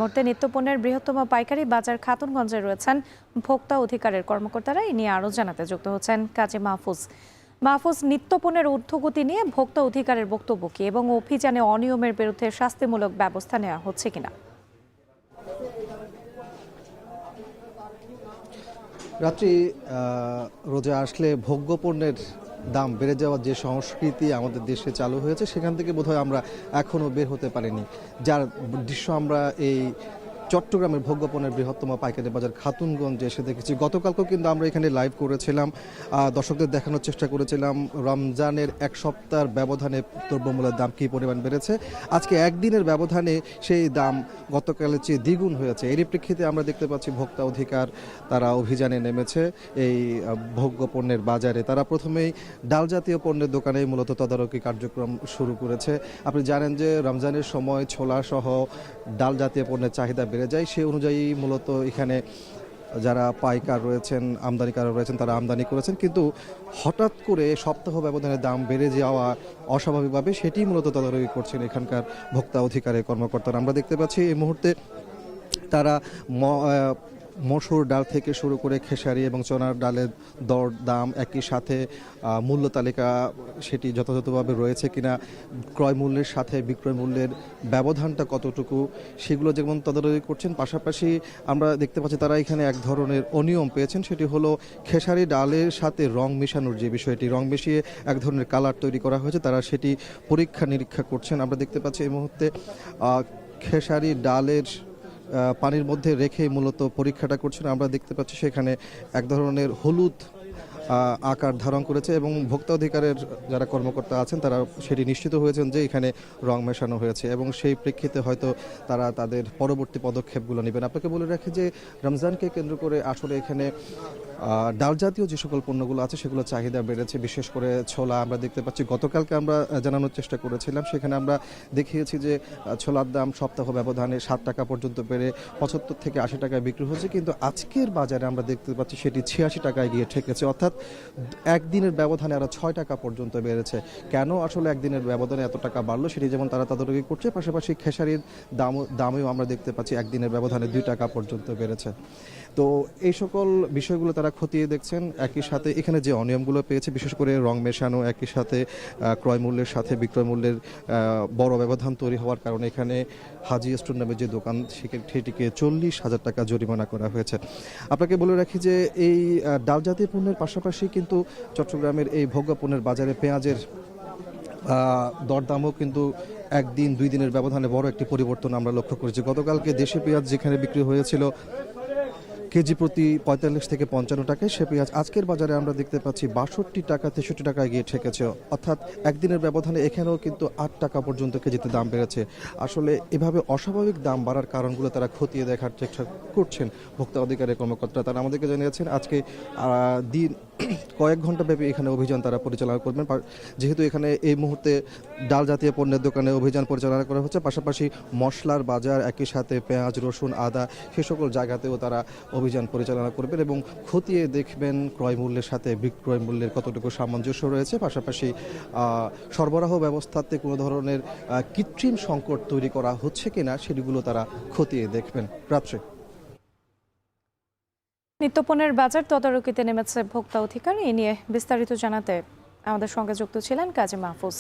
মুহূর্তে নিত্যপণ্যের বৃহত্তম পাইকারি বাজার খাতুনগঞ্জে রয়েছেন ভোক্তা অধিকারের কর্মকর্তারা। এই নিয়ে আরো জানাতে যুক্ত হচ্ছেন কাজী মাহফুজ। নিত্যপণ্যের ঊর্ধ্বগতি নিয়ে ভোক্তা অধিকারের বক্তব্য কি এবং অভিযানে অনিয়মের বিরুদ্ধে শাস্তিমূলক ব্যবস্থা নেওয়া হচ্ছে কিনা? রাত্রি রোজা আসলে ভোগ্যপণ্যের দাম বেড়ে যাওয়ার যে সংস্কৃতি আমাদের দেশে চালু হয়েছে সেখান থেকে বোধহয় আমরা এখনও বের হতে পারিনি, যার দৃশ্য আমরা এই চট্টগ্রামের ভোগ্যপণ্যের বৃহত্তম পাইকারি বাজার খাতুনগঞ্জে এসে দেখেছি। গতকালকেও কিন্তু আমরা এখানে লাইভ করেছিলাম, দর্শকদের দেখানোর চেষ্টা করেছিলাম রমজানের এক সপ্তাহের ব্যবধানে দ্রব্যমূল্যের দাম কী পরিমাণ বেড়েছে। আজকে একদিনের ব্যবধানে সেই দাম গতকালের চেয়ে দ্বিগুণ হয়েছে। এরই প্রেক্ষিতে আমরা দেখতে পাচ্ছি ভোক্তা অধিকার তারা অভিযানে নেমেছে এই ভোগ্যপণ্যের বাজারে। তারা প্রথমেই ডাল জাতীয় পণ্যের দোকানে মূলত তদারকি কার্যক্রম শুরু করেছে। আপনি জানেন যে রমজানের সময় ছোলা সহ ডাল জাতীয় পণ্যের চাহিদা বেড়ে যায়, সেই অনুযায়ী মূলত এখানে যারা পাইকার রয়েছেন, আমদানিকারক রয়েছেন, তারা আমদানি করেছেন। কিন্তু হঠাৎ করে সপ্তাহ ব্যবধানে দাম বেড়ে যাওয়া অস্বাভাবিকভাবে সেটি মূলত তদারকি করছেন এখানকার ভোক্তা অধিকারের কর্মকর্তারা। আমরা দেখতে পাচ্ছি এই মুহূর্তে তারা মসুর ডাল থেকে শুরু করে খেসারি এবং চনার ডালের দর দাম একই সাথে মূল্য তালিকা সেটি যথাযথভাবে রয়েছে কিনা, ক্রয় মূল্যের সাথে বিক্রয় মূল্যের ব্যবধানটা কতটুকু, সেগুলো যেমন তদারকি করছেন। পাশাপাশি আমরা দেখতে পাচ্ছি তারা এখানে এক ধরনের অনিয়ম পেয়েছেন, সেটি হলো খেসারি ডালের সাথে রং মেশানোর যে বিষয়টি, রং মিশিয়ে এক ধরনের কালার তৈরি করা হয়েছে, তারা সেটি পরীক্ষা নিরীক্ষা করছেন। আমরা দেখতে পাচ্ছি এই মুহূর্তে খেসারি ডালের পানির মধ্যে রেখে মূলত পরীক্ষাটা করছেন। আমরা দেখতে পাচ্ছি সেখানে এক ধরনের হলুদ আকার ধারণ করেছে এবং ভোক্তা অধিকারের যারা কর্মকর্তা আছেন তারা সেটি নিশ্চিত হয়েছেন যে এখানে রং মেশানো হয়েছে এবং সেই প্রেক্ষিতে হয়তো তারা তাদের পরবর্তী পদক্ষেপগুলো নেবেন। আপনাকে বলে রাখি যে রমজানকে কেন্দ্র করে আসলে এখানে ডাল জাতীয় যে সকল পণ্যগুলো আছে সেগুলো চাহিদা বেড়েছে, বিশেষ করে ছোলা। আমরা দেখতে পাচ্ছি গতকালকে আমরা জানানোর চেষ্টা করেছিলাম, সেখানে আমরা দেখিয়েছি যে ছোলার দাম সপ্তাহ ব্যবধানে 7 টাকা পর্যন্ত বেড়ে 75 থেকে 80 টাকায় বিক্রি হচ্ছে, কিন্তু আজকের বাজারে আমরা দেখতে পাচ্ছি সেটি 86 টাকায় গিয়ে ঠেকেছে। অর্থাৎ একদিনের ব্যবধানে আরও 6 টাকা পর্যন্ত বেড়েছে। কেন আসলে একদিনের ব্যবধানে এত টাকা বাড়লো সেটি যেমন তারা তদারকি করছে, পাশাপাশি খেসারির দামেও আমরা দেখতে পাচ্ছি একদিনের ব্যবধানে 2 টাকা পর্যন্ত বেড়েছে। তো এই সকল বিষয়গুলো তারা খতিয়ে দেখছেন। একই সাথে এখানে যে অনিয়মগুলো পেয়েছে, বিশেষ করে রং মেশানো, একই সাথে ক্রয় মূল্যের সাথে বিক্রয় মূল্যের বড় ব্যবধান তৈরি হওয়ার কারণে এখানে হাজি স্টোর নামে যে দোকান সেটিকে 40,000 টাকা জরিমানা করা হয়েছে। আপনাকে বলে রাখি যে এই ডাল জাতীয় পণ্যের পাশাপাশি কিন্তু চট্টগ্রামের এই ভোগ্যপণ্যের বাজারে পেঁয়াজের দরদামও কিন্তু একদিন 2 দিনের ব্যবধানে বড় একটি পরিবর্তন আমরা লক্ষ্য করেছি। গতকালকে দেশি পেঁয়াজ যেখানে বিক্রি হয়েছিল কেজি প্রতি 45 থেকে 55 টাকায়, সে পেঁয়াজ আজকের বাজারে আমরা দেখতে পাচ্ছি 62 টাকা 63 টাকায় গিয়ে ঠেকেছে। অর্থাৎ একদিনের ব্যবধানে এখানেও কিন্তু 8 টাকা পর্যন্ত কেজিতে দাম বেড়েছে। আসলে এভাবে অস্বাভাবিক দাম বাড়ার কারণগুলো তারা খতিয়ে দেখার চেষ্টা করছেন ভোক্তা অধিকারের কর্মকর্তারা। তারা আমাদেরকে জানিয়েছেন আজকে দিন কয়েক ঘন্টা ব্যাপী এখানে অভিযান তারা পরিচালনা করবেন। যেহেতু এখানে এই মুহূর্তে ডাল জাতীয় পণ্যের দোকানে অভিযান পরিচালনা করা হচ্ছে, পাশাপাশি মশলার বাজার, একই সাথে পেঁয়াজ, রসুন, আদা সে সকল জায়গাতেও তারা অভিযান পরিচালনা করবেন এবং খতিয়ে দেখবেন ক্রয় মূল্যের সাথে বিক্রয় মূল্যের কতটুকু সামঞ্জস্য রয়েছে, পাশাপাশি সরবরাহ ব্যবস্থাতে কোনো ধরনের কৃত্রিম সংকট তৈরি করা হচ্ছে কিনা সেগুলো তারা খতিয়ে দেখবেন। রাত্রে নিত্যপণ্যের বাজার তদারকিতে নেমেছে ভোক্তা অধিকার। এ নিয়ে বিস্তারিত জানাতে আমাদের সঙ্গে যুক্ত ছিলেন কাজী মাহফুজ।